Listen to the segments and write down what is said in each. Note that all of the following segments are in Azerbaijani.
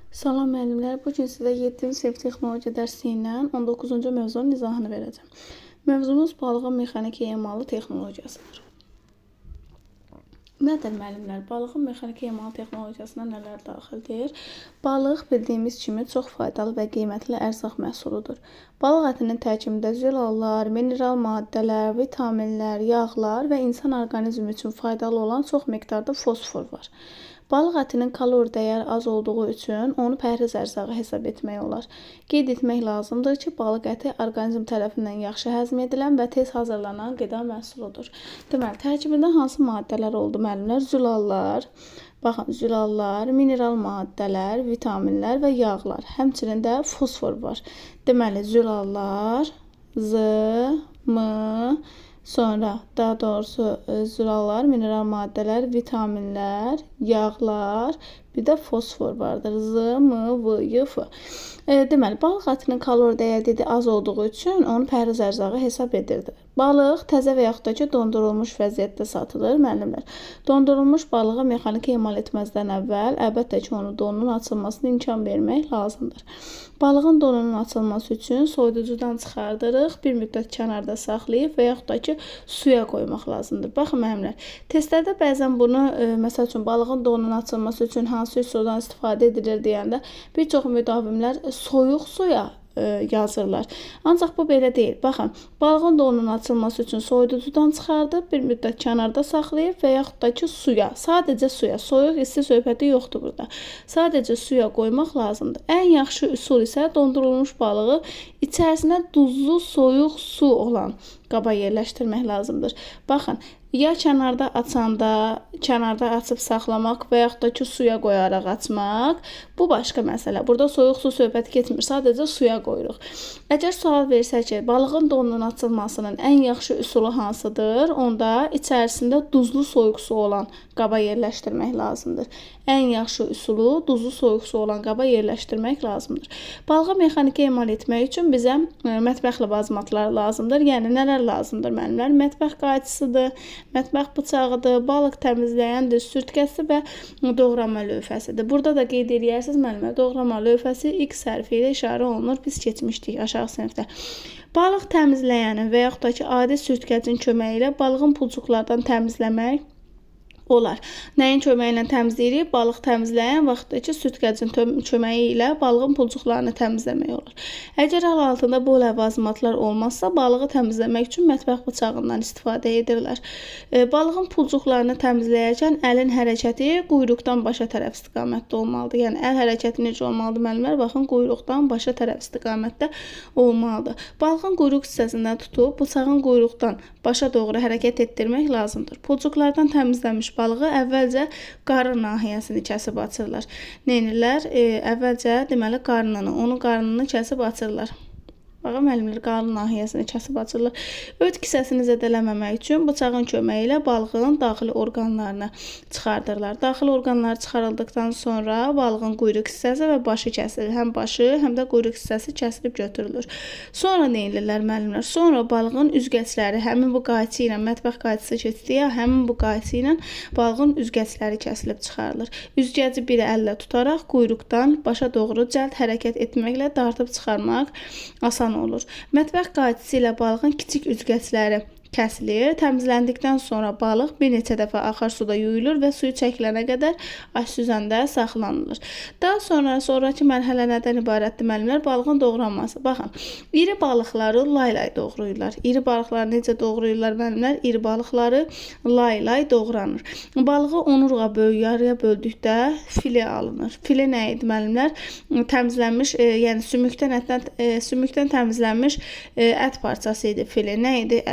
Salam müəllimlər, bu gün sizə 7-ci sinif texnologiya dərsi ilə 19-cu mövzunun izahını verəcəm. Mövzumuz balığın mexaniki emalı texnologiyasıdır. Nədir müəllimlər? Balığın mexaniki emalı texnologiyasına nələr daxildir? Balıq bildiyimiz kimi çox faydalı və qiymətli ərzaq məhsuludur. Balıq ətinin tərkibində zülallar, mineral maddələr, vitaminlər, yağlar və insan orqanizmi üçün faydalı olan çox miqdarda fosfor var. Balıq ətinin kalori dəyəri az olduğu üçün onu pəhriz ərzağı hesab etmək olar. Qeyd etmək lazımdır ki, balıq əti orqanizm tərəfindən yaxşı həzm edilən və tez hazırlanan qida məhsuludur. Deməli, tərkibində hansı maddələr oldu müəllimlər? Zülallar, baxın, zülallar, mineral maddələr, vitaminlər və yağlar. Həmçinin də fosfor var. Deməli, zülallar, sonra daha doğrusu zülallar, mineral maddələr, vitaminlər, yağlar, bir də fosfor vardır. Z, M, V, Y, F. Deməli, balıq ətinin kalori dəyəri az olduğu üçün onu pəhriz ərzağı hesab edirdi. Balıq təzə və yaxud da ki, dondurulmuş vəziyyətdə satılır, müəllimlər. Dondurulmuş balığı mexaniki emal etməzdən əvvəl, əlbəttə ki, onun donunun açılmasına imkan vermək lazımdır. Balığın donunun açılması üçün soyuducudan çıxardırıq, bir müddət kənarda saxlayıb və yaxud da ki, suya qoymaq lazımdır. Baxın, müəllimlər, testlərdə bəzən bunu, məsəl üçün, balığın donunun açılması üçün hansı üsuldan istifadə edilir deyəndə, bir çox müdavimlər soyuq suya yazırlar. Ancaq bu belə deyil. Baxın, balığın donunun açılması üçün soyuducudan çıxardıb, bir müddət kənarda saxlayıb və yaxud da ki, suya, sadəcə suya, soyuq isti söhbəti yoxdur burada. Sadəcə suya qoymaq lazımdır. Ən yaxşı üsul isə dondurulmuş balığı içərisinə duzlu, soyuq su olan qaba yerləşdirmək lazımdır. Baxın, ya kənarda açanda, kənarda açıb saxlamaq və yaxud da ki, suya qoyaraq açmaq, bu başqa məsələ. Burada soyuq su söhbəti getmir, sadəcə suya qoyuruq. Əgər sual versə ki, balığın donunun açılmasının ən yaxşı üsulu hansıdır? Onda içərisində duzlu, soyuq su olan qaba yerləşdirmək lazımdır. Ən yaxşı üsulu duzlu, soyuq su olan qaba yerləşdirmək lazımdır. Balığı mexaniki emal etmək üçün bizə mətbəx ləvazimatları lazımdır. Yəni, nələr lazımdır müəllimlər? Mətbəx qayçısıdır, mətbəx bıçağıdır, balıq təmizləyəndir, sürtkəsi və doğrama lövhəsidir. Burada da qeyd edirsiniz müəllimlər, doğrama lövhəsi X hərfi ilə işarə olunur. Biz keçmişdik aşağı sinifdə. Balıq təmizləyənin və yaxud da ki, adi sürtkəcin köməyi ilə balığın pulcuqlardan təmizləmək olar. Nəyin köməyi ilə təmizləyirik? Balıq təmizləyən vaxtda ki, sürtkəcin köməyi ilə balığın pulcuqlarını təmizləmək olur. Əgər hal altında bu ləvazimatlar olmazsa, balığı təmizləmək üçün mətbəx bıçağından istifadə edirlər. Balığın pulcuqlarını təmizləyərkən əlin hərəkəti quyruqdan başa tərəf istiqamətdə olmalıdır. Yəni, əl hərəkəti necə olmalıdır müəllimlər? Baxın, quyruqdan başa tərəf istiqamətdə olmalıdır. Balığın quyruq hissəsindən tutub, bıçağın quyruqdan başa doğru hərəkət etdirmək lazımdır. Pulcuqlardan təmizlənmiş balığı əvvəlcə qarın nahiyəsini kəsib açırlar. Neynirlər? Əvvəlcə, deməli, onun qarnını kəsib açırlar. Baxın, müəllimlər, qarın nahiyəsini kəsib açırlar. Öd kisəsini zədələməmək üçün bıçağın köməyi ilə balığın daxili orqanlarını çıxardırlar. Daxili orqanları çıxarıldıqdan sonra balığın quyruq hissəsi və başı kəsilir. Həm başı, həm də quyruq hissəsi kəsilib götürülür. Sonra neynirlər müəllimlər? Sonra balığın üzgəcləri, həmin bu qayçı ilə, mətbəx qayçısı keçdi ya, həmin bu qayçı ilə balığın üzgəcləri kəsilib çıxarılır. Üzgəci bir əllə tutaraq quyruqdan başa doğru cəld hərəkət etməklə dartıb çıxarmaq asan olur. Mətbəx qayçısı ilə balığın kiçik üzgəcləri kəsilir. Təmizləndikdən sonra balıq bir neçə dəfə axar suda yuyulur və suyu çəkilənə qədər aş süzəndə saxlanılır. Daha sonraki mərhələ nədən ibarətdir müəllimlər? Balığın doğranması. Baxın, iri balıqları lay-lay doğrayırlar. İri balıqları necə doğrayırlar müəllimlər? İri balıqları lay-lay doğranır. Balığı onurğa böyük yarıya böldükdə filə alınır. Filə nə idi müəllimlər? Təmizlənmiş, yəni sümükdən təmizlənmiş ət parçası idi filə. Nə idi?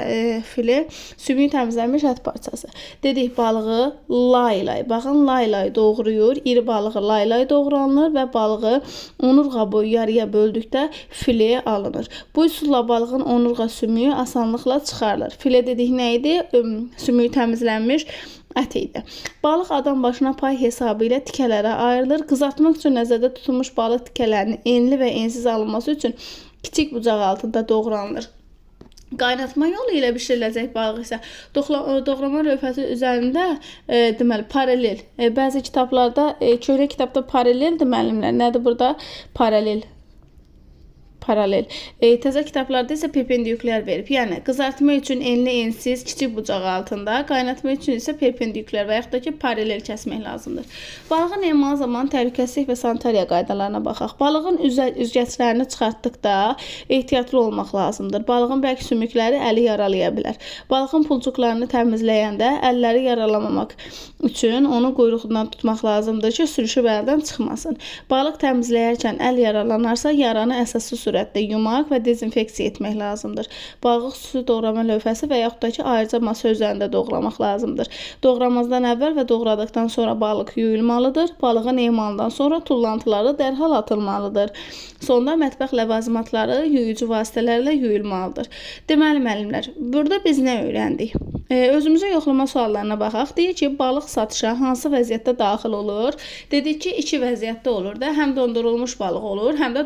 Filə sümüyü təmizlənmiş ət parçası. Dedik, balığı lay-lay, baxın, lay-lay doğrayır. İri balığı lay-lay doğranılır və balığı onurğa boyu yarıya böldükdə filəyə alınır. Bu üsulla balığın onurğa sümüyü asanlıqla çıxarılır. Filə dedik nə idi? Sümüyü təmizlənmiş ət idi. Balıq adam başına pay hesabı ilə tikələrə ayrılır. Qızartmaq üçün nəzərdə tutulmuş balıq tikələrinin enli və ensiz alınması üçün kiçik bucaq altında doğranılır. Qaynatma yolu ilə bişiriləcək balıq isə doğrama lövhəsi üzərində deməli paralel. Bəzi kitablarda, köhnə kitabda paraleldir müəllimlər. Nədir burada? Paralel. Təzə kitablarda isə perpendikulyar verib. Yəni qızartma üçün enli ensiz kiçik bucağı altında, qaynatma üçün isə perpendikulyar və yaxud da ki paralel kəsmək lazımdır. Balığın emalı zamanı təhlükəsizlik və sanitariya qaydalarına baxaq. Balığın üzgəçlərini çıxartdıqda ehtiyatlı olmaq lazımdır. Balığın bərk sümükləri əli yaralaya bilər. Balığın pulcuqlarını təmizləyəndə əlləri yaralamamaq üçün onu quyruğundan tutmaq lazımdır ki, sürüşüb əldən çıxmasın. Balıq təmizləyərkən əl yaralanarsa, yaranı əsaslı sürətdə yumaq və dezinfeksiya etmək lazımdır. Balığı xüsusi doğrama lövhəsi və yaxud da ki ayrıca masa üzərində doğramaq lazımdır. Doğramazdan əvvəl və doğradıqdan sonra balıq yuyulmalıdır. Balığın emalından sonra tullantıları dərhal atılmalıdır. Sonda mətbəx ləvazimatları yuyucu vasitələrlə yuyulmalıdır. Deməli müəllimlər, burada biz nə öyrəndik? Özümüzə yoxlama suallarına baxaq. Deyir ki, balıq satışa hansı vəziyyətdə daxil olur? Dedik ki, iki vəziyyətdə olur da. Həm dondurulmuş balıq olur, həm də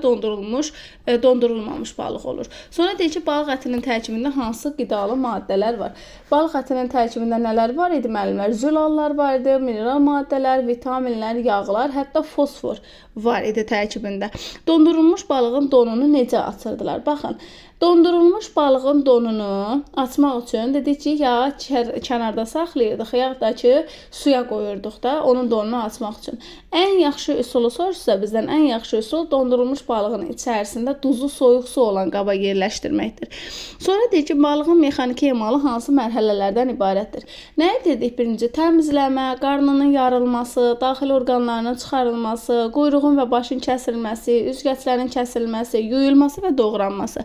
dondurulmamış balıq olur. Sonra deyir ki, balıq ətinin tərkibində hansı qidalı maddələr var? Balıq ətinin tərkibində nələr var idi müəllimlər? Zülallar var idi, mineral maddələr, vitaminlər, yağlar, hətta fosfor var idi tərkibində. Dondurulmuş balığın donunu necə açırdılar? Baxın. Dondurulmuş balığın donunu açmaq üçün dedik ki, ya kənarda saxlayırdıq, ya da ki, suya qoyurduq da onun donunu açmaq üçün. Ən yaxşı üsulu soruşsa bizdən, ən yaxşı üsul dondurulmuş balığın içərisində duzlu soyuq su olan qaba yerləşdirməkdir. Sonra deyir ki, balığın mexaniki emalı hansı mərhələlərdən ibarətdir? Nə dedik? Birinci, təmizləmə, qarnının yarılması, daxili orqanlarının çıxarılması, quyruğun və başın kəsilməsi, üzgəçlərin kəsilməsi, yuyulması və doğranması.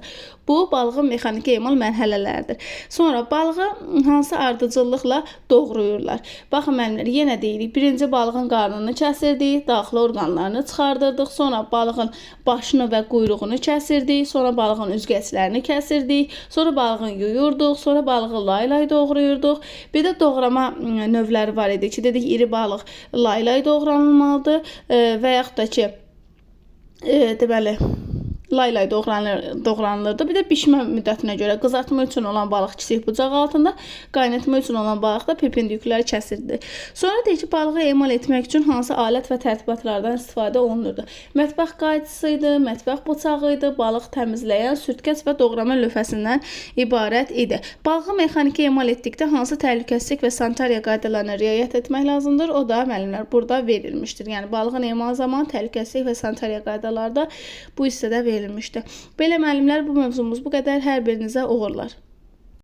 Bu, balığın mexaniki emal mərhələlərdir. Sonra balığı hansı ardıcıllıqla doğrayırlar? Baxın müəllimlər, yenə deyirik. Birinci balığın qarnını kəsirdik, daxili orqanlarını çıxardırdıq. Sonra balığın başını və quyruğunu kəsirdik. Sonra balığın üzgəçlərini kəsirdik. Sonra balığın yuyurduq. Sonra balığı laylay doğrayırdıq. Bir də doğrama növləri var idi ki, dedik iri balıq laylay doğranılmalıdır və yaxud da ki, deməli, laylay doğranılırdı. Bir də bişmə müddətinə görə qızartma üçün olan balıq kiçik bucaq altında, qaynatma üçün olan balıq da perpendikulyar kəsirdi. Sonra deyir ki, balığı emal etmək üçün hansı alət və tərtibatlardan istifadə olunurdu? Mətbəx qayçısı idi, mətbəx bıçağı idi, balıq təmizləyən sürtkəc və doğrama lövhəsindən ibarət idi. Balığı mexaniki emal etdikdə hansı təhlükəsizlik və sanitariya qaydalarına riayət etmək lazımdır? O da müəllimlər burada verilmişdir. Yəni balığın emal zamanı təhlükəsizlik və sanitariya qaydaları da bu hissədə verilmişdir. Belə müəllimlər, bu mövzumuz bu qədər. Hər birinizə uğurlar.